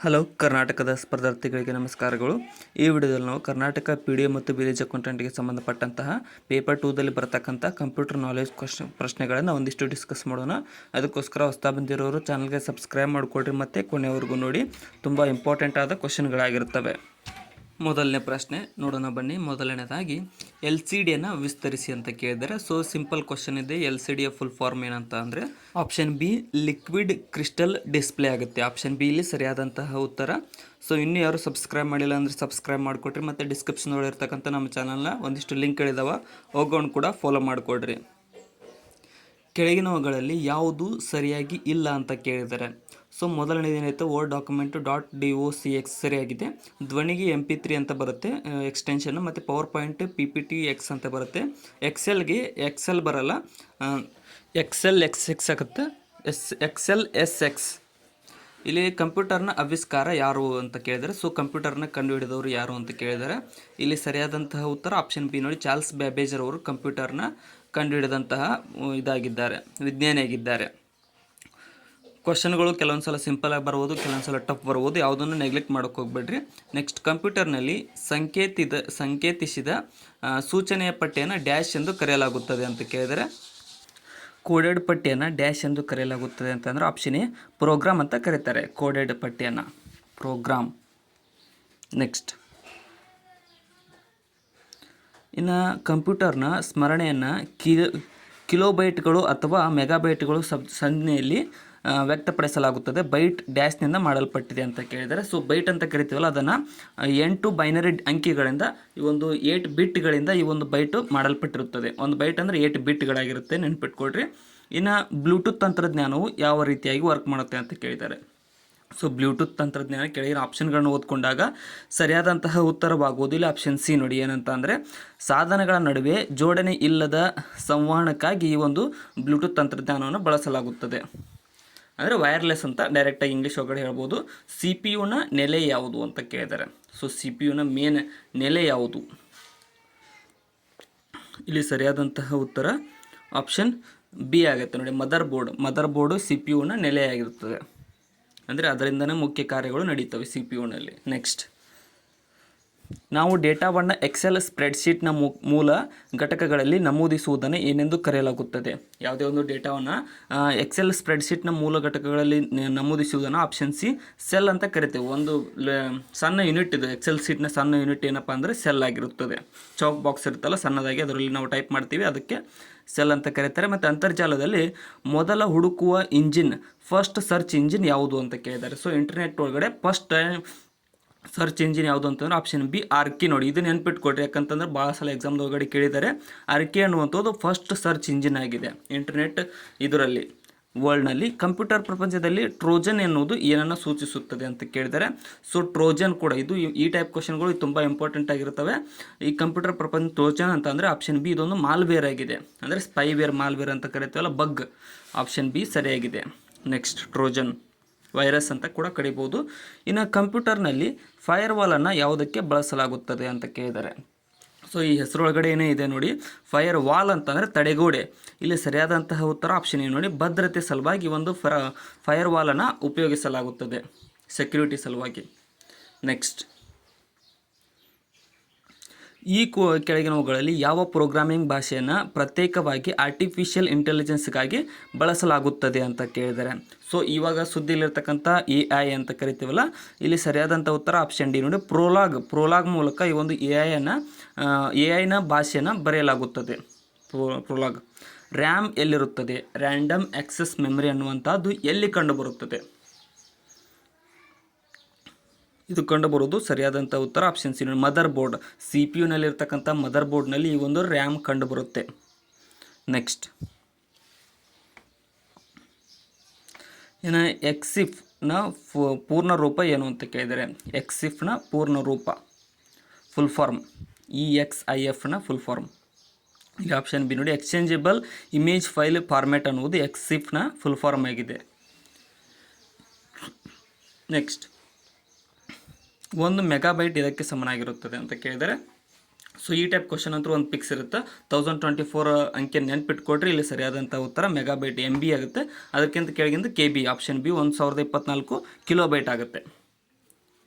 Hello ಕರ್ನಾಟಕದ ಸ್ಪರ್ಧಾರ್ಥಿಗಳಿಗೆ ನಮಸ್ಕಾರಗಳು. ಈ ವಿಡಿಯೋದಲ್ಲಿ ನಾವು ಕರ್ನಾಟಕ PDA ಮತ್ತು ವಿಲೇಜ್ ಅಕೌಂಟೆಂಟ್ಗೆ ಸಂಬಂಧಪಟ್ಟಂತಹ ಪೇಪರ್ 2ದಲ್ಲಿ ಬರತಕ್ಕಂಥ ಕಂಪ್ಯೂಟರ್ ನಾಲೆಜ್ ಪ್ರಶ್ನೆಗಳನ್ನು ಒಂದಿಷ್ಟು ಡಿಸ್ಕಸ್ ಮಾಡೋಣ. ಅದಕ್ಕೋಸ್ಕರ ಹೊಸ ಬಂದಿರೋರು ಚಾನಲ್ಗೆ ಸಬ್ಸ್ಕ್ರೈಬ್ ಮಾಡಿಕೊಡ್ರಿ ಮತ್ತು ಕೊನೆವರೆಗೂ ನೋಡಿ. ತುಂಬ ಇಂಪಾರ್ಟೆಂಟ್ ಆದ ಕ್ವಶನ್ಗಳಾಗಿರ್ತವೆ. ಮೊದಲನೇ ಪ್ರಶ್ನೆ ನೋಡೋಣ ಬನ್ನಿ. ಮೊದಲನೇದಾಗಿ LCDಯನ್ನು ವಿಸ್ತರಿಸಿ ಅಂತ ಕೇಳಿದರೆ, ಸೊ ಸಿಂಪಲ್ ಕ್ವಶನ್ ಇದೆ. LCDಯ ಫುಲ್ ಫಾರ್ಮ್ ಏನಂತ ಅಂದರೆ option B liquid crystal display ಆಗುತ್ತೆ. ಆಪ್ಷನ್ ಬಿ ಇಲ್ಲಿ ಸರಿಯಾದಂತಹ ಉತ್ತರ. ಸೊ ಇನ್ನೂ ಯಾರು ಸಬ್ಸ್ಕ್ರೈಬ್ ಮಾಡಿಲ್ಲ ಅಂದರೆ ಸಬ್ಸ್ಕ್ರೈಬ್ ಮಾಡಿಕೊಡ್ರಿ ಮತ್ತು ಡಿಸ್ಕ್ರಿಪ್ಷನ್ ಒಳಗಿರ್ತಕ್ಕಂಥ ನಮ್ಮ ಚಾನಲ್ನ ಒಂದಿಷ್ಟು ಲಿಂಕ್ಗಳಿದಾವೆ, ಹೋಗೋಣ ಕೂಡ ಫಾಲೋ ಮಾಡಿಕೊಡ್ರಿ. ಕೆಳಗಿನವುಗಳಲ್ಲಿ ಯಾವುದು ಸರಿಯಾಗಿ ಇಲ್ಲ ಅಂತ ಕೇಳಿದ್ದಾರೆ. ಸೊ ಮೊದಲನೇದೇನೈತೆ ವರ್ಡ್ ಡಾಕ್ಯುಮೆಂಟು .docx ಸರಿಯಾಗಿದೆ. ಧ್ವನಿಗೆ MP3 ಅಂತ ಬರುತ್ತೆ ಎಕ್ಸ್ಟೆನ್ಷನ್, ಮತ್ತು ಪವರ್ ಪಾಯಿಂಟ್ PPTX ಅಂತ ಬರುತ್ತೆ. ಎಕ್ಸೆಲ್ಗೆ ಎಕ್ಸೆಲ್ ಬರಲ್ಲ, ಎಕ್ಸೆಲ್ XX ಆಗುತ್ತೆ, ಎಕ್ಸೆಲ್ SX. ಇಲ್ಲಿ ಕಂಪ್ಯೂಟರ್ನ ಆವಿಷ್ಕಾರ ಯಾರು ಅಂತ ಕೇಳಿದರೆ, ಸೊ ಕಂಪ್ಯೂಟರ್ನ ಕಂಡುಹಿಡಿದವರು ಯಾರು ಅಂತ ಕೇಳಿದರೆ, ಇಲ್ಲಿ ಸರಿಯಾದಂತಹ ಉತ್ತರ ಆಪ್ಷನ್ ಬಿ ನೋಡಿ, ಚಾರ್ಲ್ಸ್ ಬ್ಯಾಬೇಜರ್ ಅವರು ಕಂಪ್ಯೂಟರ್ನ ಕಂಡುಹಿಡಿದಂತಹ ಇದಾಗಿದ್ದಾರೆ, ವಿಜ್ಞಾನಿಯಾಗಿದ್ದಾರೆ. ಕ್ವಶನ್ಗಳು ಕೆಲವೊಂದು ಸಲ ಸಿಂಪಲಾಗಿ ಬರ್ಬೋದು, ಕೆಲವೊಂದು ಸಲ ಟಫ್ ಬರ್ಬೋದು, ಯಾವುದನ್ನು ನೆಗ್ಲೆಕ್ಟ್ ಮಾಡೋಕ್ಕೆ ಹೋಗ್ಬೇಡ್ರಿ. ನೆಕ್ಸ್ಟ್, ಕಂಪ್ಯೂಟರ್ನಲ್ಲಿ ಸಂಕೇತಿಸಿದ ಸೂಚನೆಯ ಪಟ್ಟಿಯನ್ನು ಡ್ಯಾಶ್ ಎಂದು ಕರೆಯಲಾಗುತ್ತದೆ ಅಂತ ಕೇಳಿದರೆ, ಕೋಡೆಡ್ ಪಟ್ಟಿಯನ್ನು ಡ್ಯಾಶ್ ಎಂದು ಕರೆಯಲಾಗುತ್ತದೆ ಅಂತಂದರೆ ಆಪ್ಷನ್ ಎ ಪ್ರೋಗ್ರಾಮ್ ಅಂತ ಕರೀತಾರೆ. ಕೋಡೆಡ್ ಪಟ್ಟಿಯನ್ನು ಪ್ರೋಗ್ರಾಮ್. ನೆಕ್ಸ್ಟ್, ಇನ್ನು ಕಂಪ್ಯೂಟರ್ನ ಸ್ಮರಣೆಯನ್ನು ಕಿಲೋಬೈಟ್ಗಳು ಅಥವಾ ಮೆಗಾಬೈಟ್ಗಳು ಸಂಜ್ಞೆಯಲ್ಲಿ ವ್ಯಕ್ತಪಡಿಸಲಾಗುತ್ತದೆ. ಬೈಟ್ ಡ್ಯಾಶ್ನಿಂದ ಮಾಡಲ್ಪಟ್ಟಿದೆ ಅಂತ ಕೇಳಿದರೆ, ಸೊ ಬೈಟ್ ಅಂತ ಕರಿತೀವಲ್ಲ ಅದನ್ನು 8 ಬೈನರಿ ಅಂಕಿಗಳಿಂದ ಈ ಒಂದು 8 ಬಿಟ್ಗಳಿಂದ ಈ ಒಂದು ಬೈಟು ಮಾಡಲ್ಪಟ್ಟಿರುತ್ತದೆ. ಒಂದು ಬೈಟ್ ಅಂದರೆ 8 ಬಿಟ್ಗಳಾಗಿರುತ್ತೆ, ನೆನ್ಪಿಟ್ಕೊಳ್ರಿ. ಇನ್ನು ಬ್ಲೂಟೂತ್ ತಂತ್ರಜ್ಞಾನವು ಯಾವ ರೀತಿಯಾಗಿ ವರ್ಕ್ ಮಾಡುತ್ತೆ ಅಂತ ಕೇಳಿದ್ದಾರೆ. ಸೊ ಬ್ಲೂಟೂತ್ ತಂತ್ರಜ್ಞಾನ ಕೆಳಗಿನ ಆಪ್ಷನ್ಗಳನ್ನು ಓದ್ಕೊಂಡಾಗ ಸರಿಯಾದಂತಹ ಉತ್ತರವಾಗುವುದು ಇಲ್ಲಿ ಆಪ್ಷನ್ ಸಿ ನೋಡಿ. ಏನಂತ ಅಂದರೆ ಸಾಧನಗಳ ನಡುವೆ ಜೋಡಣೆ ಇಲ್ಲದ ಸಂವಹನಕ್ಕಾಗಿ ಈ ಒಂದು ಬ್ಲೂಟೂತ್ ತಂತ್ರಜ್ಞಾನವನ್ನು ಬಳಸಲಾಗುತ್ತದೆ. ಅಂದರೆ ವೈರ್ಲೆಸ್ ಅಂತ ಡೈರೆಕ್ಟಾಗಿ ಇಂಗ್ಲೀಷ್ ಒಳಗಡೆ ಹೇಳ್ಬೋದು. CPU ನೆಲೆ ಯಾವುದು ಅಂತ ಕೇಳಿದ್ದಾರೆ. ಸೊ CPU ಮೇನ್ ನೆಲೆ ಯಾವುದು? ಇಲ್ಲಿ ಸರಿಯಾದಂತಹ ಉತ್ತರ ಆಪ್ಷನ್ ಬಿ ಆಗುತ್ತೆ ನೋಡಿ, ಮದರ್ ಬೋರ್ಡು CPU ನೆಲೆಯಾಗಿರುತ್ತದೆ. ಅಂದರೆ ಅದರಿಂದನೇ ಮುಖ್ಯ ಕಾರ್ಯಗಳು ನಡೀತವೆ CPU. ನೆಕ್ಸ್ಟ್, ನಾವು ಡೇಟಾವನ್ನು ಎಕ್ಸೆಲ್ ಸ್ಪ್ರೆಡ್ಶೀಟ್ನ ಮೂಲ ಘಟಕಗಳಲ್ಲಿ ನಮೂದಿಸುವುದನ್ನು ಏನೆಂದು ಕರೆಯಲಾಗುತ್ತದೆ? ಯಾವುದೇ ಒಂದು ಡೇಟಾವನ್ನು ಎಕ್ಸೆಲ್ ಸ್ಪ್ರೆಡ್ಶೀಟ್ನ ಮೂಲ ಘಟಕಗಳಲ್ಲಿ ನಮೂದಿಸುವುದನ್ನು ಆಪ್ಷನ್ ಸಿ ಸೆಲ್ ಅಂತ ಕರಿತೇವೆ. ಒಂದು ಸಣ್ಣ ಯೂನಿಟ್ ಇದು, ಎಕ್ಸೆಲ್ ಶೀಟ್ನ ಸಣ್ಣ ಯೂನಿಟ್ ಏನಪ್ಪ ಅಂದರೆ ಸೆಲ್ ಆಗಿರುತ್ತದೆ. ಚಾಕ್ ಬಾಕ್ಸ್ ಇರುತ್ತಲ್ಲ ಸಣ್ಣದಾಗಿ, ಅದರಲ್ಲಿ ನಾವು ಟೈಪ್ ಮಾಡ್ತೀವಿ, ಅದಕ್ಕೆ ಸೆಲ್ ಅಂತ ಕರೀತಾರೆ. ಮತ್ತು ಅಂತರ್ಜಾಲದಲ್ಲಿ ಮೊದಲ ಹುಡುಕುವ ಇಂಜಿನ್, ಫಸ್ಟ್ ಸರ್ಚ್ ಇಂಜಿನ್ ಯಾವುದು ಅಂತ ಕೇಳಿದ್ದಾರೆ. ಸೊ ಇಂಟರ್ನೆಟ್ ಒಳಗಡೆ ಫಸ್ಟ್ ಸರ್ಚ್ ಇಂಜಿನ್ ಯಾವುದು ಅಂತಂದ್ರೆ ಆಪ್ಷನ್ ಬಿ ಆರ್ಕಿ ನೋಡಿ. ಇದು ನೆನ್ಪಿಟ್ಕೊಡ್ರಿ, ಯಾಕಂತಂದ್ರೆ ಭಾಳ ಸಲ ಎಕ್ಸಾಮ್ ಒಳಗಡೆ ಕೇಳಿದ್ದಾರೆ. ಆರ್ಕಿ ಅನ್ನುವಂಥದ್ದು ಫಸ್ಟ್ ಸರ್ಚ್ ಇಂಜಿನ್ ಆಗಿದೆ ಇಂಟರ್ನೆಟ್ ಇದರಲ್ಲಿ ವರ್ಲ್ಡ್ನಲ್ಲಿ. ಕಂಪ್ಯೂಟರ್ ಪ್ರಪಂಚದಲ್ಲಿ ಟ್ರೋಜನ್ ಎನ್ನುವುದು ಏನನ್ನು ಸೂಚಿಸುತ್ತದೆ ಅಂತ ಕೇಳಿದ್ದಾರೆ. ಸೊ ಟ್ರೋಜನ್ ಕೂಡ ಇದು ಈ ಟೈಪ್ ಕ್ವಶನ್ಗಳು ತುಂಬ ಇಂಪಾರ್ಟೆಂಟ್ ಆಗಿರ್ತವೆ. ಈ ಕಂಪ್ಯೂಟರ್ ಪ್ರಪಂಚ ಟ್ರೋಜನ್ ಅಂತ ಅಂದರೆ ಆಪ್ಷನ್ ಬಿ ಇದೊಂದು ಮಾಲ್ವೇರ್ ಆಗಿದೆ, ಅಂದರೆ ಸ್ಪೈವೇರ್ ಮಾಲ್ವೇರ್ ಅಂತ ಕರಿತೀವಲ್ಲ, ಬಗ್. ಆಪ್ಷನ್ ಬಿ ಸರಿಯಾಗಿದೆ. ನೆಕ್ಸ್ಟ್, ಟ್ರೋಜನ್ ವೈರಸ್ ಅಂತ ಕೂಡ ಕರಿಬೋದು. ಇನ್ನು ಕಂಪ್ಯೂಟರ್ನಲ್ಲಿ ಫೈರ್ವಾಲನ್ನು ಯಾವುದಕ್ಕೆ ಬಳಸಲಾಗುತ್ತದೆ ಅಂತ ಕೇಳಿದ್ದಾರೆ. ಸೊ ಈ ಹೆಸರೊಳಗಡೆ ಏನೇ ಇದೆ ನೋಡಿ, ಫೈರ್ ವಾಲ್ ಅಂತಂದರೆ ತಡೆಗೋಡೆ. ಇಲ್ಲಿ ಸರಿಯಾದಂತಹ ಉತ್ತರ ಆಪ್ಷನ್ ಏನು ನೋಡಿ, ಭದ್ರತೆ ಸಲುವಾಗಿ ಒಂದು ಫೈರ್ ವಾಲನ್ನು ಉಪಯೋಗಿಸಲಾಗುತ್ತದೆ, ಸೆಕ್ಯೂರಿಟಿ ಸಲುವಾಗಿ. ನೆಕ್ಸ್ಟ್, ಈ ಕೆಳಗಿನವುಗಳಲ್ಲಿ ಯಾವ ಪ್ರೋಗ್ರಾಮಿಂಗ್ ಭಾಷೆಯನ್ನು ಪ್ರತ್ಯೇಕವಾಗಿ ಆರ್ಟಿಫಿಷಿಯಲ್ ಇಂಟೆಲಿಜೆನ್ಸ್ಗಾಗಿ ಬಳಸಲಾಗುತ್ತದೆ ಅಂತ ಕೇಳಿದ್ದಾರೆ. ಸೊ ಇವಾಗ ಸುದ್ದಿಲಿರ್ತಕ್ಕಂಥ AI ಅಂತ ಕರಿತೀವಲ್ಲ, ಇಲ್ಲಿ ಸರಿಯಾದಂಥ ಉತ್ತರ ಆಪ್ಷನ್ ಡಿ ನೋಡಿ, ಪ್ರೋಲಾಗ್ ಮೂಲಕ ಈ ಒಂದು AI ಭಾಷೆಯನ್ನು ಬರೆಯಲಾಗುತ್ತದೆ. ಪ್ರೋಲಾಗ್. ರ್ಯಾಮ್ ಎಲ್ಲಿರುತ್ತದೆ? ರ್ಯಾಂಡಮ್ ಆಕ್ಸೆಸ್ ಮೆಮರಿ ಅನ್ನುವಂಥದ್ದು ಎಲ್ಲಿ ಕಂಡುಬರುತ್ತದೆ? ಇದು ಕಂಡುಬರುವುದು ಸರಿಯಾದಂಥ ಉತ್ತರ option C mother board. CPU mother ಬೋರ್ಡ್ನಲ್ಲಿ ಈ ಒಂದು ರ್ಯಾಮ್ ಕಂಡುಬರುತ್ತೆ. ನೆಕ್ಸ್ಟ್, ಇನ್ನು ಎಕ್ಸಿಫ್ನ ಪೂರ್ಣ ರೂಪ ಏನು ಅಂತ ಕೇಳಿದರೆ, ಎಕ್ಸಿಫ್ನ ಪೂರ್ಣ ರೂಪ ಫುಲ್ ಫಾರ್ಮ್, EXIFನ ಫುಲ್ ಫಾರ್ಮ್. ಇಲ್ಲಿ ಆಪ್ಷನ್ ಬಿ ನೋಡಿ, ಎಕ್ಸ್ಚೇಂಜಬಲ್ ಇಮೇಜ್ ಫೈಲ್ ಫಾರ್ಮ್ಯಾಟ್ ಅನ್ನುವುದು ಎಕ್ಸಿಫ್ನ ಫುಲ್ ಫಾರ್ಮ್ ಆಗಿದೆ. ನೆಕ್ಸ್ಟ್, 1 ಮೆಗಾಬೈಟ್ ಇದಕ್ಕೆ ಸಮನಾಗಿರುತ್ತದೆ ಅಂತ ಕೇಳಿದರೆ. ಸೊ ಈ ಟೈಪ್ ಕ್ವಶನ್ ಅಂತೂ ಒಂದು ಪಿಕ್ಸ್ ಇರುತ್ತೆ. 1024 ಅಂಕೆ ನೆನ್ಪಿಟ್ಕೊಡ್ರಿ. ಇಲ್ಲಿ ಸರಿಯಾದಂಥ ಉತ್ತರ ಮೆಗಾಬೈಟ್ MB ಆಗುತ್ತೆ. ಅದಕ್ಕಿಂತ ಕೆಳಗಿಂದ KB. ಆಪ್ಷನ್ ಬಿ 1024 ಕಿಲೋಬೈಟ್ ಆಗುತ್ತೆ.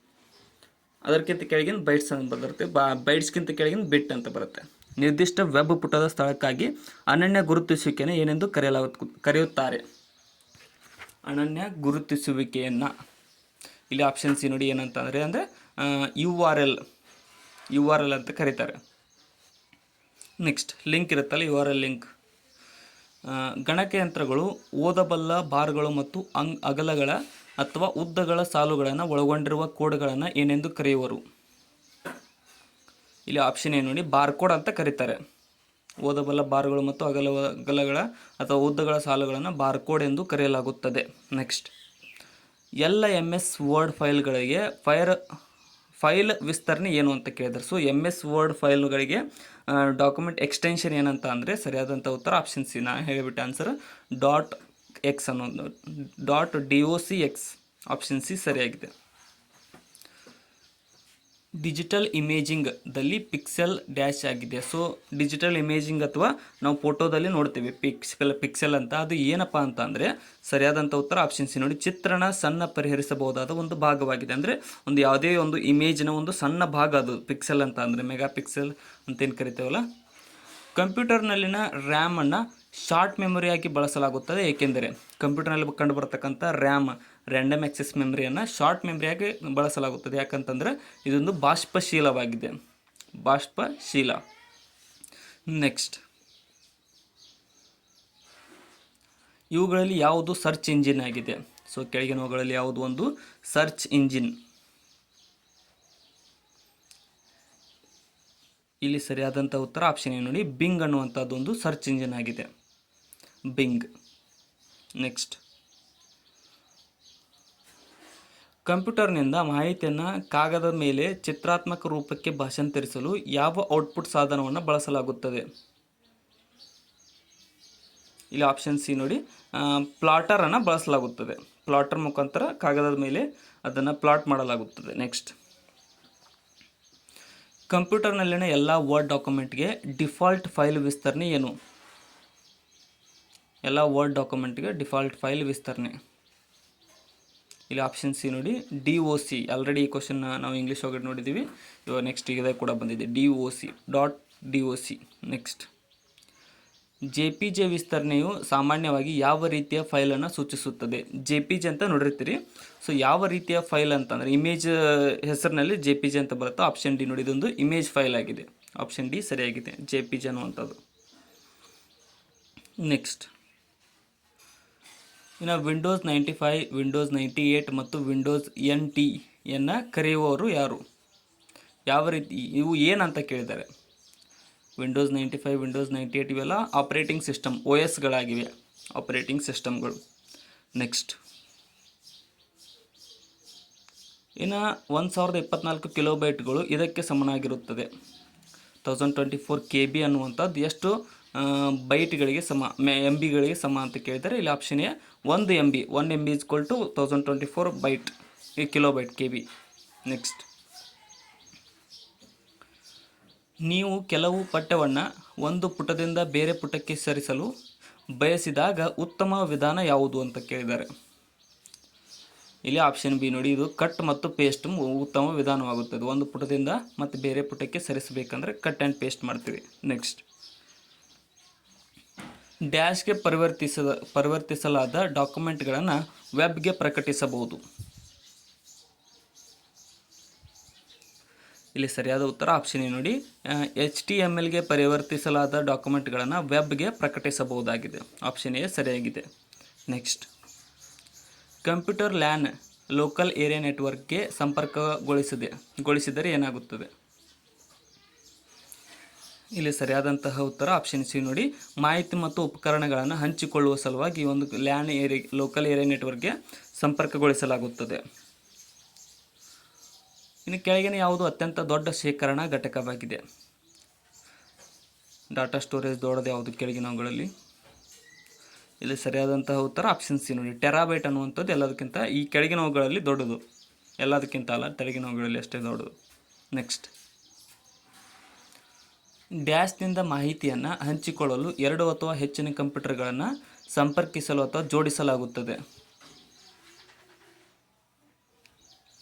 ಅದಕ್ಕಿಂತ ಕೆಳಗಿನ ಬೈಟ್ಸ್ ಅಂತ ಬರುತ್ತೆ, ಬೈಟ್ಸ್ಗಿಂತ ಕೆಳಗಿನ ಬಿಟ್ ಅಂತ ಬರುತ್ತೆ. ನಿರ್ದಿಷ್ಟ ವೆಬ್ ಪುಟದ ಸ್ಥಳಕ್ಕಾಗಿ ಅನನ್ಯ ಗುರುತಿಸುವಿಕೆಯನ್ನು ಏನೆಂದು ಕರೆಯುತ್ತಾರೆ? ಅನನ್ಯ ಗುರುತಿಸುವಿಕೆಯನ್ನು ಇಲ್ಲಿ ಆಪ್ಷನ್ ಸಿ ನೋಡಿ ಏನಂತಂದರೆ ಅಂದರೆ ಯು ಆರ್ ಎಲ್ ಅಂತ ಕರೀತಾರೆ. ನೆಕ್ಸ್ಟ್ ಲಿಂಕ್ ಇರುತ್ತಲ್ಲ, ಯು ಆರ್ ಎಲ್ ಲಿಂಕ್. ಗಣಕಯಂತ್ರಗಳು ಓದಬಲ್ಲ ಬಾರ್ಗಳು ಮತ್ತು ಅಗಲಗಳ ಅಥವಾ ಉದ್ದಗಳ ಸಾಲುಗಳನ್ನು ಒಳಗೊಂಡಿರುವ ಕೋಡ್ಗಳನ್ನು ಏನೆಂದು ಕರೆಯುವರು? ಇಲ್ಲಿ ಆಪ್ಷನ್ ಏನು ನೋಡಿ, ಬಾರ್ಕೋಡ್ ಅಂತ ಕರೀತಾರೆ. ಓದಬಲ್ಲ ಬಾರ್ಗಳು ಮತ್ತು ಅಗಲಗಳ ಅಥವಾ ಉದ್ದಗಳ ಸಾಲುಗಳನ್ನು ಬಾರ್ಕೋಡ್ ಎಂದು ಕರೆಯಲಾಗುತ್ತದೆ. ನೆಕ್ಸ್ಟ್, ಎಲ್ಲ MS ವರ್ಡ್ ಫೈಲ್ಗಳಿಗೆ ಫೈಲ್ ವಿಸ್ತರಣೆ ಏನು ಅಂತ ಕೇಳಿದ್ದಾರೆ. ಸೊ MS ವರ್ಡ್ ಫೈಲ್ಗಳಿಗೆ ಡಾಕ್ಯುಮೆಂಟ್ ಎಕ್ಸ್ಟೆನ್ಷನ್ ಏನಂತ ಅಂದರೆ ಸರಿಯಾದಂಥ ಉತ್ತರ ಆಪ್ಷನ್ ಸಿ. ನಾ ಹೇಳಿಬಿಟ್ಟೆ ಆನ್ಸರ್ .x ಅನ್ನೋದು .docx ಆಪ್ಷನ್ ಸಿ ಸರಿಯಾಗಿದೆ. ಡಿಜಿಟಲ್ ಇಮೇಜಿಂಗ್ದಲ್ಲಿ ಪಿಕ್ಸೆಲ್ ಡ್ಯಾಶ್ ಆಗಿದೆ. ಸೊ ಡಿಜಿಟಲ್ ಇಮೇಜಿಂಗ್ ಅಥವಾ ನಾವು ಫೋಟೋದಲ್ಲಿ ನೋಡ್ತೀವಿ ಪಿಕ್ಸೆಲ್ ಅಂತ, ಅದು ಏನಪ್ಪ ಅಂತ ಅಂದರೆ ಸರಿಯಾದಂಥ ಉತ್ತರ ಆಪ್ಷನ್ ಸಿ ನೋಡಿ, ಚಿತ್ರಣ ಸಣ್ಣ ಪರಿಹರಿಸಬಹುದಾದ ಒಂದು ಭಾಗವಾಗಿದೆ. ಅಂದರೆ ಒಂದು ಯಾವುದೇ ಒಂದು ಇಮೇಜ್ನ ಒಂದು ಸಣ್ಣ ಭಾಗ ಅದು ಪಿಕ್ಸೆಲ್ ಅಂತ ಅಂದರೆ, ಮೆಗಾ ಪಿಕ್ಸೆಲ್ ಅಂತೇನು ಕರಿತೇವಲ್ಲ. ಕಂಪ್ಯೂಟರ್ನಲ್ಲಿನ ರ್ಯಾಮನ್ನು ಶಾರ್ಟ್ ಮೆಮೊರಿಯಾಗಿ ಬಳಸಲಾಗುತ್ತದೆ, ಏಕೆಂದರೆ ಕಂಪ್ಯೂಟರ್ನಲ್ಲಿ ಕಂಡುಬರತಕ್ಕಂಥ ರ್ಯಾಂಡಮ್ ಆಕ್ಸೆಸ್ ಮೆಮೊರಿಯನ್ನು ಶಾರ್ಟ್ ಮೆಮೊರಿಯಾಗಿ ಬಳಸಲಾಗುತ್ತದೆ. ಯಾಕಂತಂದರೆ ಇದೊಂದು ಬಾಷ್ಪಶೀಲವಾಗಿದೆ, ಬಾಷ್ಪಶೀಲ. ನೆಕ್ಸ್ಟ್, ಇವುಗಳಲ್ಲಿ ಯಾವುದು ಸರ್ಚ್ ಇಂಜಿನ್ ಆಗಿದೆ? ಸೊ ಕೆಳಗಿನವುಗಳಲ್ಲಿ ಯಾವುದು ಒಂದು ಸರ್ಚ್ ಇಂಜಿನ್? ಇಲ್ಲಿ ಸರಿಯಾದಂಥ ಉತ್ತರ ಆಪ್ಷನ್ ಏನು ನೋಡಿ, ಬಿಂಗ್ ಅನ್ನುವಂಥದ್ದು ಒಂದು ಸರ್ಚ್ ಇಂಜಿನ್ ಆಗಿದೆ, ಬಿಂಗ್. ನೆಕ್ಸ್ಟ್, ಕಂಪ್ಯೂಟರ್ನಿಂದ ಮಾಹಿತಿಯನ್ನು ಕಾಗದದ ಮೇಲೆ ಚಿತ್ರಾತ್ಮಕ ರೂಪಕ್ಕೆ ಭಾಷಾಂತರಿಸಲು ಯಾವ ಔಟ್ಪುಟ್ ಸಾಧನವನ್ನು ಬಳಸಲಾಗುತ್ತದೆ? ಇಲ್ಲಿ ಆಪ್ಷನ್ ಸಿ ನೋಡಿ, ಪ್ಲಾಟರನ್ನು ಬಳಸಲಾಗುತ್ತದೆ. ಪ್ಲಾಟರ್ ಮುಖಾಂತರ ಕಾಗದದ ಮೇಲೆ ಅದನ್ನು ಪ್ಲಾಟ್ ಮಾಡಲಾಗುತ್ತದೆ. ನೆಕ್ಸ್ಟ್, ಕಂಪ್ಯೂಟರ್ನಲ್ಲಿನ ಎಲ್ಲ ವರ್ಡ್ ಡಾಕ್ಯುಮೆಂಟ್ಗೆ ಡಿಫಾಲ್ಟ್ ಫೈಲ್ ವಿಸ್ತರಣೆ ಏನು? ಎಲ್ಲ ವರ್ಡ್ ಡಾಕ್ಯುಮೆಂಟ್ಗೆ ಡಿಫಾಲ್ಟ್ ಫೈಲ್ ವಿಸ್ತರಣೆ. ಇಲ್ಲಿ ಆಪ್ಷನ್ ಸಿ ನೋಡಿ, DOC. ಆಲ್ರೆಡಿ ಈ ಕ್ವಶನ್ ನಾವು ಇಂಗ್ಲೀಷ್ ಒಳಗಡೆ ನೋಡಿದ್ದೀವಿ. ಇವಾಗ ನೆಕ್ಸ್ಟ್ ಇದೆ ಕೂಡ ಬಂದಿದೆ, DOC. ನೆಕ್ಸ್ಟ್, JPG ವಿಸ್ತರಣೆಯು ಸಾಮಾನ್ಯವಾಗಿ ಯಾವ ರೀತಿಯ ಫೈಲನ್ನು ಸೂಚಿಸುತ್ತದೆ? JPG ಅಂತ ನೋಡಿರ್ತೀರಿ. ಸೊ ಯಾವ ರೀತಿಯ ಫೈಲ್ ಅಂತಂದರೆ ಇಮೇಜ್ ಹೆಸರಿನಲ್ಲಿ JPG ಅಂತ ಬರುತ್ತೆ. ಆಪ್ಷನ್ ಡಿ ನೋಡಿ, ಇದೊಂದು ಇಮೇಜ್ ಫೈಲ್ ಆಗಿದೆ. ಆಪ್ಷನ್ ಡಿ ಸರಿಯಾಗಿದೆ, JPG ಅನ್ನುವಂಥದ್ದು. ನೆಕ್ಸ್ಟ್, ಇನ್ನು ವಿಂಡೋಸ್ 95, ವಿಂಡೋಸ್ 98 ಮತ್ತು ವಿಂಡೋಸ್ NTಯನ್ನು ಕರೆಯುವವರು ಯಾರು? ಯಾವ ರೀತಿ ಇವು ಏನಂತ ಕೇಳಿದ್ದಾರೆ? ವಿಂಡೋಸ್ 95, ವಿಂಡೋಸ್ 98 ಇವೆಲ್ಲ ಆಪರೇಟಿಂಗ್ ಸಿಸ್ಟಮ್, OSಗಳಾಗಿವೆ, ಆಪರೇಟಿಂಗ್ ಸಿಸ್ಟಮ್ಗಳು. ನೆಕ್ಸ್ಟ್, ಇನ್ನು 1024 ಕಿಲೋಬೈಟ್ಗಳು ಇದಕ್ಕೆ ಸಮನಾಗಿರುತ್ತದೆ. 1024 KB ಅನ್ನುವಂಥದ್ದು ಎಷ್ಟು ಬೈಟ್ಗಳಿಗೆ ಸಮ, MBಗಳಿಗೆ ಸಮ ಅಂತ ಕೇಳಿದರೆ ಇಲ್ಲಿ option A 1 MB = 1024 byte, kilobyte KB. Next, ನೀವು ಕೆಲವು ಪಠ್ಯವನ್ನು ಒಂದು ಪುಟದಿಂದ ಬೇರೆ ಪುಟಕ್ಕೆ ಸರಿಸಲು ಬಯಸಿದಾಗ ಉತ್ತಮ ವಿಧಾನ ಯಾವುದು ಅಂತ ಕೇಳಿದ್ದಾರೆ. ಇಲ್ಲಿ ಆಪ್ಷನ್ ಬಿ ನೋಡಿ, ಇದು ಕಟ್ ಮತ್ತು ಪೇಸ್ಟ್ ಉತ್ತಮ ವಿಧಾನವಾಗುತ್ತದೆ. ಒಂದು ಪುಟದಿಂದ ಮತ್ತು ಬೇರೆ ಪುಟಕ್ಕೆ ಸರಿಸಬೇಕಂದ್ರೆ ಕಟ್ ಆ್ಯಂಡ್ ಪೇಸ್ಟ್ ಮಾಡ್ತೀವಿ. ನೆಕ್ಸ್ಟ್, ಡ್ಯಾಶ್ಗೆ ಪರಿವರ್ತಿಸಲಾದ ಡಾಕ್ಯುಮೆಂಟ್ಗಳನ್ನು ವೆಬ್ಗೆ ಪ್ರಕಟಿಸಬಹುದು. ಇಲ್ಲಿ ಸರಿಯಾದ ಉತ್ತರ ಆಪ್ಷನ್ ಎ ನೋಡಿ, HTMLಗೆ ಪರಿವರ್ತಿಸಲಾದ ಡಾಕ್ಯುಮೆಂಟ್ಗಳನ್ನು ವೆಬ್ಗೆ ಪ್ರಕಟಿಸಬಹುದಾಗಿದೆ. ಆಪ್ಷನ್ ಎ ಸರಿಯಾಗಿದೆ. Next, computer LAN local area ನೆಟ್ವರ್ಕ್ಗೆ ಸಂಪರ್ಕಗೊಳಿಸಿದರೆ ಏನಾಗುತ್ತದೆ? ಇಲ್ಲಿ ಸರಿಯಾದಂತಹ ಉತ್ತರ ಆಪ್ಷನ್ ಸಿ ನೋಡಿ, ಮಾಹಿತಿ ಮತ್ತು ಉಪಕರಣಗಳನ್ನು ಹಂಚಿಕೊಳ್ಳುವ ಸಲುವಾಗಿ ಒಂದು LAN ಲೋಕಲ್ ಏರಿಯಾ ನೆಟ್ವರ್ಕ್ಗೆ ಸಂಪರ್ಕಗೊಳಿಸಲಾಗುತ್ತದೆ. ಇನ್ನು ಕೆಳಗಿನ ಯಾವುದು ಅತ್ಯಂತ ದೊಡ್ಡ ಶೇಖರಣಾ ಘಟಕವಾಗಿದೆ? ಡಾಟಾ ಸ್ಟೋರೇಜ್ ದೊಡ್ಡದು ಯಾವುದು ಕೆಳಗಿನವುಗಳಲ್ಲಿ? ಇಲ್ಲಿ ಸರಿಯಾದಂತಹ ಉತ್ತರ ಆಪ್ಷನ್ ಸಿ ನೋಡಿ, ಟೆರಾಬೈಟ್ ಅನ್ನುವಂಥದ್ದು ಎಲ್ಲದಕ್ಕಿಂತ ಈ ಕೆಳಗಿನವುಗಳಲ್ಲಿ ದೊಡ್ಡದು, ಎಲ್ಲದಕ್ಕಿಂತ ಅಲ್ಲ, ಕೆಳಗಿನವುಗಳಲ್ಲಿ ಅಷ್ಟೇ ದೊಡ್ಡದು. ನೆಕ್ಸ್ಟ್, ಡ್ಯಾಶ್ನಿಂದ ಮಾಹಿತಿಯನ್ನು ಹಂಚಿಕೊಳ್ಳಲು 2 ಅಥವಾ ಹೆಚ್ಚಿನ ಕಂಪ್ಯೂಟರ್ಗಳನ್ನು ಸಂಪರ್ಕಿಸಲು ಅಥವಾ ಜೋಡಿಸಲಾಗುತ್ತದೆ.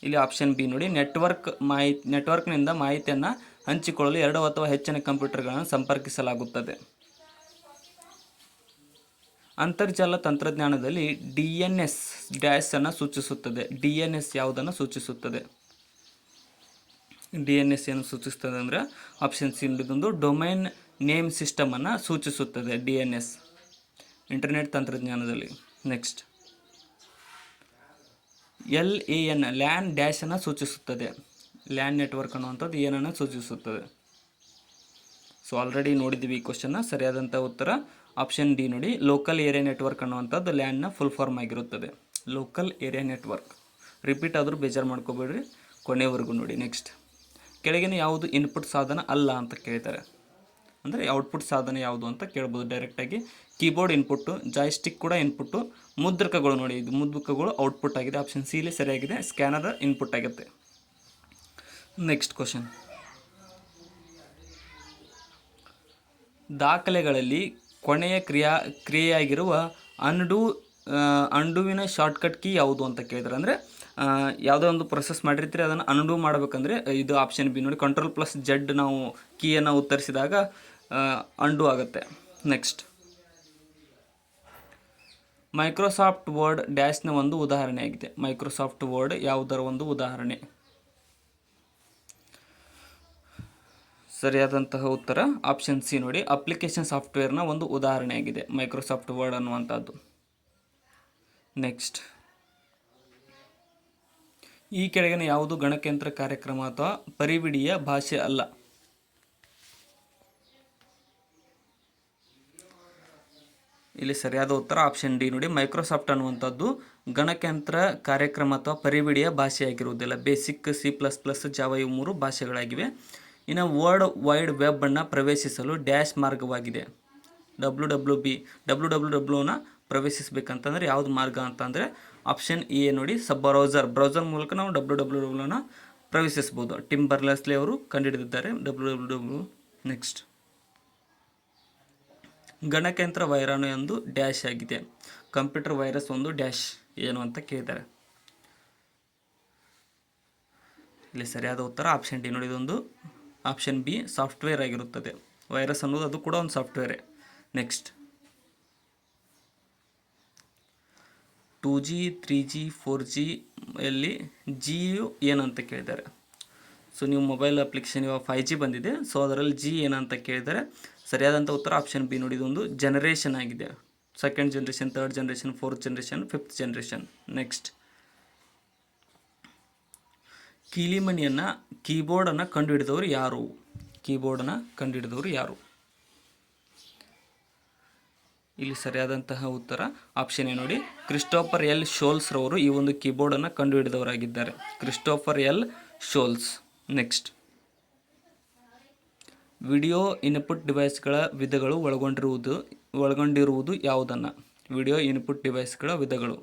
ಇಲ್ಲಿ ಆಪ್ಷನ್ ಬಿ ನೋಡಿ, ನೆಟ್ವರ್ಕ್ನಿಂದ ಮಾಹಿತಿಯನ್ನು ಹಂಚಿಕೊಳ್ಳಲು 2 ಅಥವಾ ಹೆಚ್ಚಿನ ಕಂಪ್ಯೂಟರ್ಗಳನ್ನು ಸಂಪರ್ಕಿಸಲಾಗುತ್ತದೆ. ಅಂತರ್ಜಾಲ ತಂತ್ರಜ್ಞಾನದಲ್ಲಿ DNS ಡ್ಯಾಶ್ ಅನ್ನು ಸೂಚಿಸುತ್ತದೆ. DNS ಯಾವುದನ್ನು ಸೂಚಿಸುತ್ತದೆ? DNS ಏನು ಸೂಚಿಸ್ತದೆ ಅಂದರೆ ಆಪ್ಷನ್ ಸಿ ಇದೊಂದು ಡೊಮೈನ್ ನೇಮ್ ಸಿಸ್ಟಮನ್ನು ಸೂಚಿಸುತ್ತದೆ. DNS ಇಂಟರ್ನೆಟ್ ತಂತ್ರಜ್ಞಾನದಲ್ಲಿ. ನೆಕ್ಸ್ಟ್ LAN ಲ್ಯಾನ್ ಡ್ಯಾಶನ್ನು ಸೂಚಿಸುತ್ತದೆ. ಲ್ಯಾನ್ ನೆಟ್ವರ್ಕ್ ಅನ್ನುವಂಥದ್ದು ಏನನ್ನು ಸೂಚಿಸುತ್ತದೆ? ಸೊ ಆಲ್ರೆಡಿ ನೋಡಿದ್ದೀವಿ ಈ ಕ್ವಶನ್ನ. ಸರಿಯಾದಂಥ ಉತ್ತರ ಆಪ್ಷನ್ ಡಿ ನೋಡಿ, ಲೋಕಲ್ ಏರಿಯಾ ನೆಟ್ವರ್ಕ್ ಅನ್ನುವಂಥದ್ದು ಲ್ಯಾನ್ನ ಫುಲ್ ಫಾರ್ಮ್ ಆಗಿರುತ್ತದೆ. Local area network. ರಿಪೀಟ್ ಆದರೂ ಬೇಜಾರು ಮಾಡ್ಕೋಬೇಡ್ರಿ, ಕೊನೆವರೆಗೂ ನೋಡಿ. ನೆಕ್ಸ್ಟ್ ಕೆಳಗಿನ ಯಾವುದು ಇನ್ಪುಟ್ ಸಾಧನ ಅಲ್ಲ ಅಂತ ಕೇಳ್ತಾರೆ. ಅಂದರೆ ಔಟ್ಪುಟ್ ಸಾಧನ ಯಾವುದು ಅಂತ ಕೇಳ್ಬೋದು ಡೈರೆಕ್ಟಾಗಿ. ಕೀಬೋರ್ಡ್ ಇನ್ಪುಟ್ಟು, ಜಾಯ್ಸ್ಟಿಕ್ ಕೂಡ ಇನ್ಪುಟ್ಟು, ಮುದ್ರಕಗಳು ನೋಡಿ, ಇದು ಮುದ್ರಕಗಳು ಔಟ್ಪುಟ್ ಆಗಿದೆ. ಆಪ್ಷನ್ ಸಿ ಇಲ್ಲಿ ಸರಿಯಾಗಿದೆ. ಸ್ಕ್ಯಾನರ್ ಇನ್ಪುಟ್ ಆಗುತ್ತೆ. ನೆಕ್ಸ್ಟ್ ಕ್ವಶನ್, ದಾಖಲೆಗಳಲ್ಲಿ ಕೊನೆಯ ಕ್ರಿಯೆಯಾಗಿರುವ ಅಂಡುವಿನ ಶಾರ್ಟ್ಕಟ್ ಕೀ ಯಾವುದು ಅಂತ ಕೇಳಿದ್ರೆ, ಅಂದರೆ ಯಾವುದೋ ಒಂದು ಪ್ರೊಸೆಸ್ ಮಾಡಿರ್ತೀರಿ ಅದನ್ನು ಅನ್ಡೂ ಮಾಡಬೇಕಂದ್ರೆ ಇದು ಆಪ್ಷನ್ ಬಿ ನೋಡಿ, Ctrl+Z ನಾವು ಕೀಯನ್ನು ಉತ್ತರಿಸಿದಾಗ ಅಂಡು ಆಗುತ್ತೆ. ನೆಕ್ಸ್ಟ್ ಮೈಕ್ರೋಸಾಫ್ಟ್ ವರ್ಡ್ ಡ್ಯಾಶ್ನ ಒಂದು ಉದಾಹರಣೆ ಆಗಿದೆ. ಮೈಕ್ರೋಸಾಫ್ಟ್ ವರ್ಡ್ ಯಾವುದರ ಒಂದು ಉದಾಹರಣೆ? ಸರಿಯಾದಂತಹ ಉತ್ತರ ಆಪ್ಷನ್ ಸಿ ನೋಡಿ, ಅಪ್ಲಿಕೇಶನ್ ಸಾಫ್ಟ್ವೇರ್ನ ಒಂದು ಉದಾಹರಣೆ ಆಗಿದೆ ಮೈಕ್ರೋಸಾಫ್ಟ್ ವರ್ಡ್ ಅನ್ನುವಂಥದ್ದು. ನೆಕ್ಸ್ಟ್ ಈ ಕೆಳಗಿನ ಯಾವುದು ಗಣಕಯಂತ್ರ ಕಾರ್ಯಕ್ರಮ ಅಥವಾ ಪರಿವಿಡಿಯ ಭಾಷೆ ಅಲ್ಲ? ಇಲ್ಲಿ ಸರಿಯಾದ ಉತ್ತರ ಆಪ್ಷನ್ ಡಿ ನೋಡಿ, ಮೈಕ್ರೋಸಾಫ್ಟ್ ಅನ್ನುವಂಥದ್ದು ಗಣಕಯಂತ್ರ ಕಾರ್ಯಕ್ರಮ ಅಥವಾ ಪರಿವಿಡಿಯ ಭಾಷೆಯಾಗಿರುವುದಿಲ್ಲ. ಬೇಸಿಕ್, C++, ಜಾವಾ ಇವು 3 ಭಾಷೆಗಳಾಗಿವೆ. ಇನ್ನು ವರ್ಲ್ಡ್ ವೈಡ್ ವೆಬ್ಬನ್ನು ಪ್ರವೇಶಿಸಲು ಡ್ಯಾಶ್ ಮಾರ್ಗವಾಗಿದೆ. WWWನ ಪ್ರವೇಶಿಸಬೇಕಂತಂದರೆ ಯಾವುದು ಮಾರ್ಗ ಅಂತಂದರೆ ಆಪ್ಷನ್ ಎ ನೋಡಿ, ಬ್ರೌಸರ್ ಮೂಲಕ ನಾವು WWWನ ಪ್ರವೇಶಿಸ್ಬೋದು. ಟಿಮ್ ಬರ್ನರ್ಸ್-ಲೀ ಅವರು ಕಂಡುಹಿಡಿದಿದ್ದಾರೆ WWW. ನೆಕ್ಸ್ಟ್ ಗಣಕಯಂತ್ರ ವೈರಾಣು ಎಂದು ಡ್ಯಾಶ್ ಆಗಿದೆ. ಕಂಪ್ಯೂಟರ್ ವೈರಸ್ ಒಂದು ಡ್ಯಾಶ್ ಏನು ಅಂತ ಕೇಳಿದ್ದಾರೆ. ಇಲ್ಲಿ ಸರಿಯಾದ ಉತ್ತರ ಆಪ್ಷನ್ ಡಿ ನೋಡಿ, ಇದೊಂದು ಆಪ್ಷನ್ ಬಿ ಸಾಫ್ಟ್ವೇರ್ ಆಗಿರುತ್ತದೆ. ವೈರಸ್ ಅನ್ನೋದು ಅದು ಕೂಡ ಒಂದು ಸಾಫ್ಟ್ವೇರೇ. ನೆಕ್ಸ್ಟ್ 2G 3G 4G ಯಲ್ಲಿ ಜಿ ಏನಂತ ಕೇಳಿದ್ದಾರೆ. ಸೊ ನೀವು ಮೊಬೈಲ್ ಅಪ್ಲಿಕೇಶನ್ ಇವಾಗ 5G ಬಂದಿದೆ. ಸೊ ಅದರಲ್ಲಿ ಜಿ ಏನಂತ ಕೇಳಿದ್ದಾರೆ. ಸರಿಯಾದಂಥ ಉತ್ತರ ಆಪ್ಷನ್ ಬಿ ನೋಡಿ, ಇದೊಂದು ಜನರೇಷನ್ ಆಗಿದೆ. 2nd generation, 3rd generation, 4th generation, 5th generation. Next ಕೀಬೋರ್ಡನ್ನು ಕಂಡುಹಿಡಿದವರು ಯಾರು? ಇಲ್ಲಿ ಸರಿಯಾದಂತಹ ಉತ್ತರ ಆಪ್ಷನ್ ಎ ನೋಡಿ, ಕ್ರಿಸ್ಟೋಫರ್ ಎಲ್ ಶೋಲ್ಸ್ ರವರು ಈ ಒಂದು ಕೀಬೋರ್ಡನ್ನು ಕಂಡುಹಿಡಿದವರಾಗಿದ್ದಾರೆ. Christopher L Sholes. Next video input ಡಿವೈಸ್ಗಳ ವಿಧಗಳು ಒಳಗೊಂಡಿರುವುದು ಯಾವುದನ್ನು? ವಿಡಿಯೋ ಇನ್ಪುಟ್ ಡಿವೈಸ್ಗಳ ವಿಧಗಳು.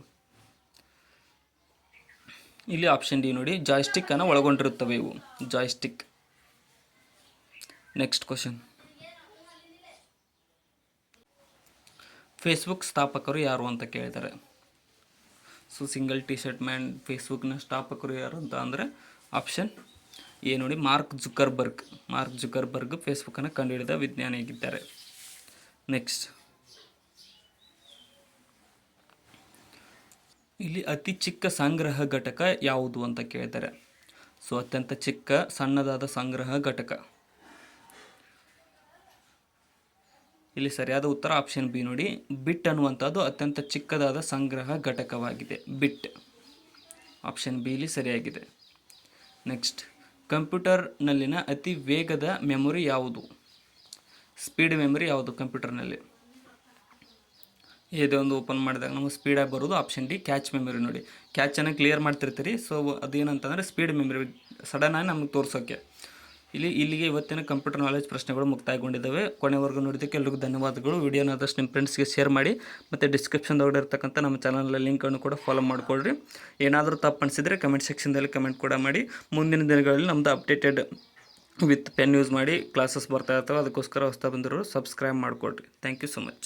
ಇಲ್ಲಿ ಆಪ್ಷನ್ ಡಿ ನೋಡಿ, ಜಾಯ್ಸ್ಟಿಕ್ಕನ್ನು ಒಳಗೊಂಡಿರುತ್ತವೆ ಇವು, ಜಾಯ್ಸ್ಟಿಕ್. ನೆಕ್ಸ್ಟ್ ಕ್ವಶನ್, ಫೇಸ್ಬುಕ್ ಸ್ಥಾಪಕರು ಯಾರು ಅಂತ ಕೇಳಿದ್ದಾರೆ. So single T shirt man ಫೇಸ್ಬುಕ್ನ ಸ್ಥಾಪಕರು ಯಾರು ಅಂತ ಅಂದರೆ ಆಪ್ಷನ್ ಎ ನೋಡಿ, ಮಾರ್ಕ್ ಜುಕರ್ಬರ್ಗ್ ಫೇಸ್ಬುಕ್ಕನ್ನು ಕಂಡುಹಿಡಿದ ವಿಜ್ಞಾನಿಯಾಗಿದ್ದಾರೆ. ನೆಕ್ಸ್ಟ್ ಇಲ್ಲಿ ಅತಿ ಚಿಕ್ಕ ಸಂಗ್ರಹ ಘಟಕ ಯಾವುದು ಅಂತ ಕೇಳಿದ್ದಾರೆ. ಸೊ ಅತ್ಯಂತ ಸಣ್ಣದಾದ ಸಂಗ್ರಹ ಘಟಕ. ಇಲ್ಲಿ ಸರಿಯಾದ ಉತ್ತರ ಆಪ್ಷನ್ ಬಿ ನೋಡಿ, ಬಿಟ್ ಅನ್ನುವಂಥದ್ದು ಅತ್ಯಂತ ಚಿಕ್ಕದಾದ ಸಂಗ್ರಹ ಘಟಕವಾಗಿದೆ. ಬಿಟ್. ಆಪ್ಷನ್ ಬಿ ಇಲ್ಲಿ ಸರಿಯಾಗಿದೆ. ನೆಕ್ಸ್ಟ್ ಕಂಪ್ಯೂಟರ್ನಲ್ಲಿನ ಅತಿ ವೇಗದ ಮೆಮೊರಿ ಯಾವುದು? ಸ್ಪೀಡ್ ಮೆಮೊರಿ ಯಾವುದು ಕಂಪ್ಯೂಟರ್ನಲ್ಲಿ? ಯಾವುದೇ ಒಂದು ಓಪನ್ ಮಾಡಿದಾಗ ನಮಗೆ ಸ್ಪೀಡಾಗಿ ಬರೋದು ಆಪ್ಷನ್ ಡಿ ಕ್ಯಾಚ್ ಮೆಮೊರಿ ನೋಡಿ. ಕ್ಯಾಚನ್ನು ಕ್ಲಿಯರ್ ಮಾಡ್ತಿರ್ತೀರಿ. ಸೊ ಅದೇನಂತಂದರೆ ಸ್ಪೀಡ್ ಮೆಮೊರಿ ಸಡನ್ನಾಗಿ ನಮಗೆ ತೋರಿಸೋಕ್ಕೆ. ಇಲ್ಲಿಗೆ ಇವತ್ತಿನ ಕಂಪ್ಯೂಟರ್ ನಾಲೆಜ್ ಪ್ರಶ್ನೆಗಳು ಮುಕ್ತಾಯಗೊಂಡಿದ್ದಾವೆ. ಕೊನೆವರೆಗೂ ನೋಡಿದ್ದಕ್ಕೆ ಎಲ್ರಿಗೂ ಧನ್ಯವಾದಗಳು. ವಿಡಿಯೋನ ಆದಷ್ಟು ನಿಮ್ಮ ಫ್ರೆಂಡ್ಸ್ಗೆ ಶೇರ್ ಮಾಡಿ ಮತ್ತು ಡಿಸ್ಕ್ರಿಪ್ಷನ್ದೊಳಗೆ ಇರ್ತಕ್ಕಂಥ ನಮ್ಮ ಚಾನಲ್ ಲಿಂಕನ್ನು ಕೂಡ ಫಾಲೋ ಮಾಡಿಕೊಳ್ಳ್ರಿ. ಏನಾದರೂ ತಪ್ಪು ಅನಿಸಿದರೆ ಕಮೆಂಟ್ ಸೆಕ್ಷನ್ದಲ್ಲಿ ಕಮೆಂಟ್ ಕೂಡ ಮಾಡಿ. ಮುಂದಿನ ದಿನಗಳಲ್ಲಿ ನಮ್ಮದು ಅಪ್ಡೇಟೆಡ್ ವಿತ್ ಪೆನ್ ಯೂಸ್ ಮಾಡಿ ಕ್ಲಾಸಸ್ ಬರ್ತಾ ಇರ್ತವೆ. ಅದಕ್ಕೋಸ್ಕರ ಹೊಸ್ತಾ ಬಂದಿರೋರು ಸಬ್ಸ್ಕ್ರೈಬ್ ಮಾಡಿಕೊಡ್ರಿ. Thank you so much.